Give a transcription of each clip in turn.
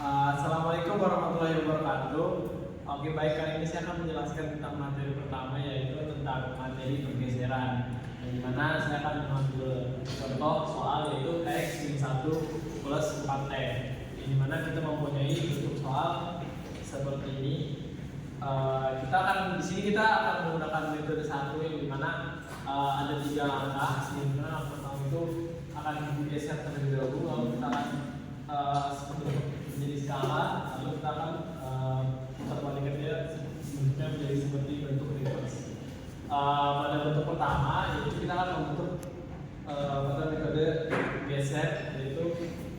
Assalamualaikum warahmatullahi wabarakatuh. Oke, baik, kali ini saya akan menjelaskan tentang materi pertama, yaitu tentang materi pergeseran. Yang dimana saya akan mengambil contoh soal yaitu X min 1 plus 4T. Yang dimana kita mempunyai bentuk soal seperti ini. Di sini kita akan menggunakan metode 1 yang dimana ada 3 langkah. Yang dimana langkah pertama itu akan digeser terlebih dahulu, lalu kita akan menjadi skala, lalu kita akan putar balikan dia bentuknya menjadi seperti bentuk reverse. Pada bentuk pertama yaitu kita akan membentuk pada metode geser, yaitu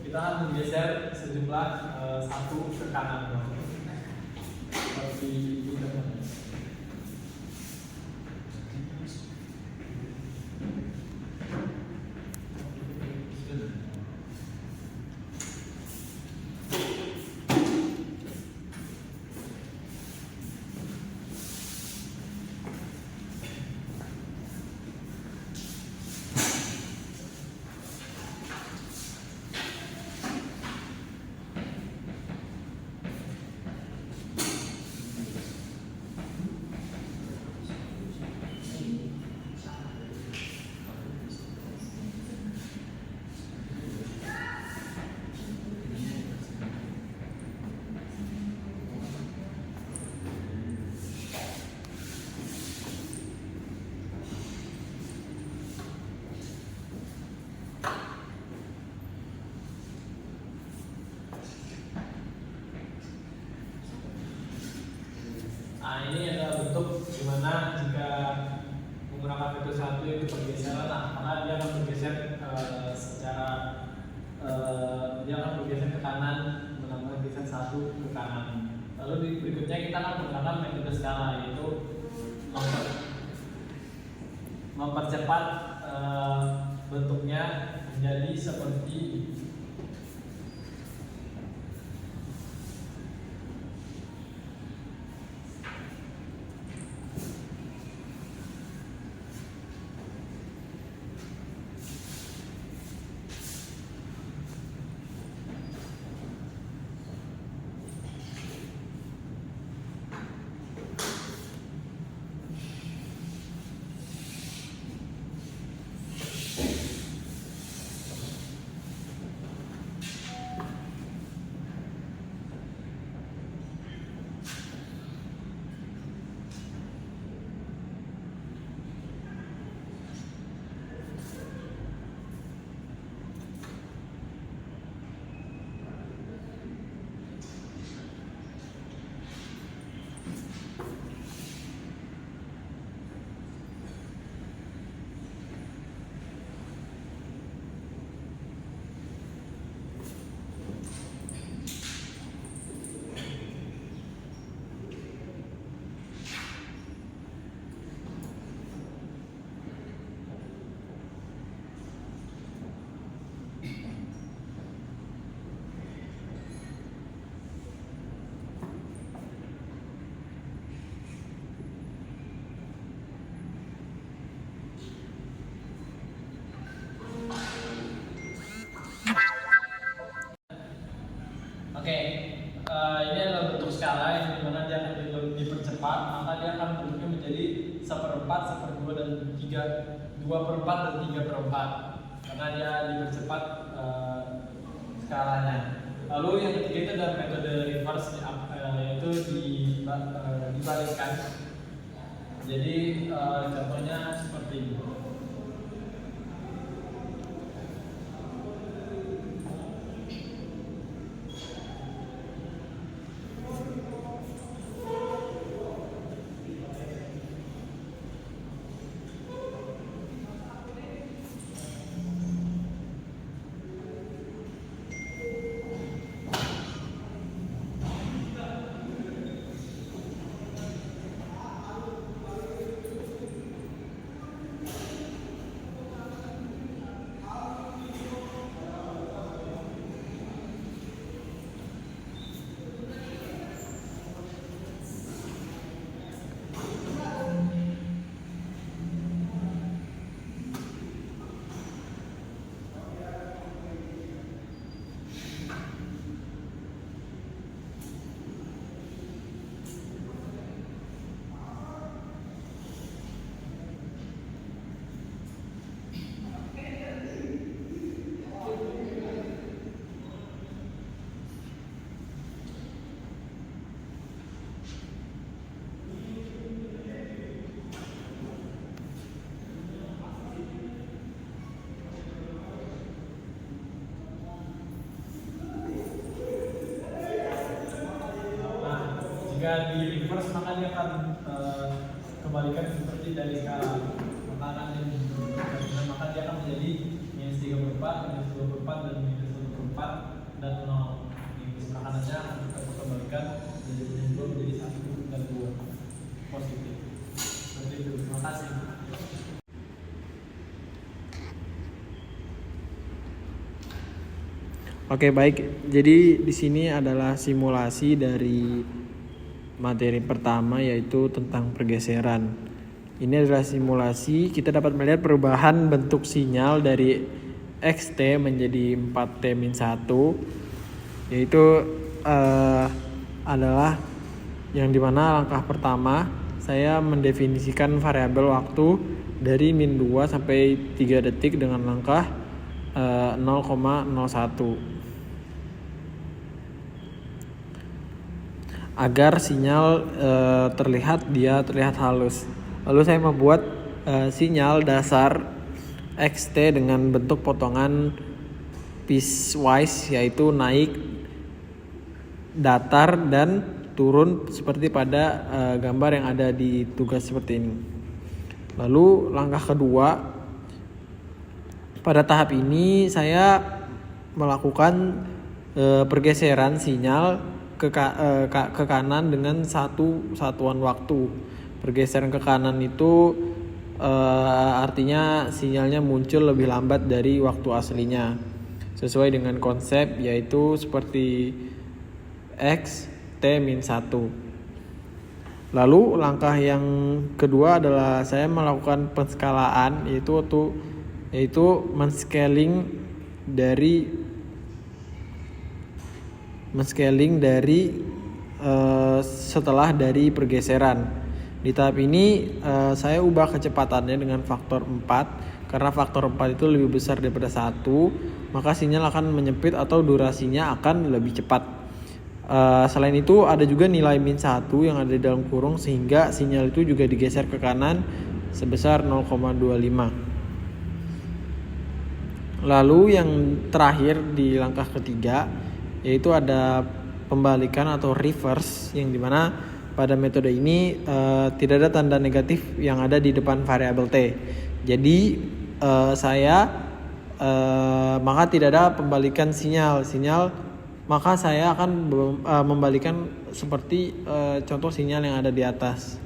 kita akan menggeser sejumlah 1 ke kanan seperti ini. Ini adalah bentuk dimana jika menggunakan metode 1 yaitu pergeseran, maka dia akan bergeser dia akan bergeser ke kanan, menggunakan geser 1 ke kanan. Lalu berikutnya kita akan menggunakan metode skala, yaitu mempercepat bentuknya menjadi seperti ini. Ini adalah bentuk skala yang dimana dia akan dipercepat, maka dia akan bentuknya menjadi 1/4, 1/2 dan 2/4 dan 3/4 karena dia dipercepat skalanya. Lalu yang ketiga itu adalah metode reverse, yaitu dibalikkan. Jadi contohnya seperti ini. Jika di reverse maka dia akan kembalikan seperti dari skala. Maka dia akan menjadi -3/4, -2/4 dan -1/4 dan 0. Di sebelah kanannya akan kita kembalikan dari -2 menjadi 1 dan 2 positif. Seperti itu. Terima kasih. Oke, baik. Jadi di sini adalah simulasi dari materi pertama, yaitu tentang pergeseran. Ini adalah simulasi, kita dapat melihat perubahan bentuk sinyal dari XT menjadi 4T-1, yaitu adalah yang dimana langkah pertama saya mendefinisikan variabel waktu dari -2 sampai 3 detik dengan langkah 0,01 agar sinyal terlihat halus. Lalu saya membuat sinyal dasar XT dengan bentuk potongan piecewise, yaitu naik, datar, dan turun seperti pada gambar yang ada di tugas seperti ini. Lalu langkah kedua, pada tahap ini saya melakukan pergeseran sinyal ke kanan dengan satu satuan waktu. Pergeseran ke kanan itu artinya sinyalnya muncul lebih lambat dari waktu aslinya, sesuai dengan konsep yaitu seperti X T-1. Lalu langkah yang kedua adalah saya melakukan penskalaan, yaitu menscaling dari setelah dari pergeseran. Di tahap ini saya ubah kecepatannya dengan faktor 4, karena faktor 4 itu lebih besar daripada 1, maka sinyal akan menyempit atau durasinya akan lebih cepat. Selain itu ada juga nilai -1 yang ada di dalam kurung, sehingga sinyal itu juga digeser ke kanan sebesar 0,25. Lalu yang terakhir di langkah ketiga, yaitu ada pembalikan atau reverse, yang dimana pada metode ini tidak ada tanda negatif yang ada di depan variabel T. Jadi maka tidak ada pembalikan sinyal, maka saya akan membalikan seperti contoh sinyal yang ada di atas.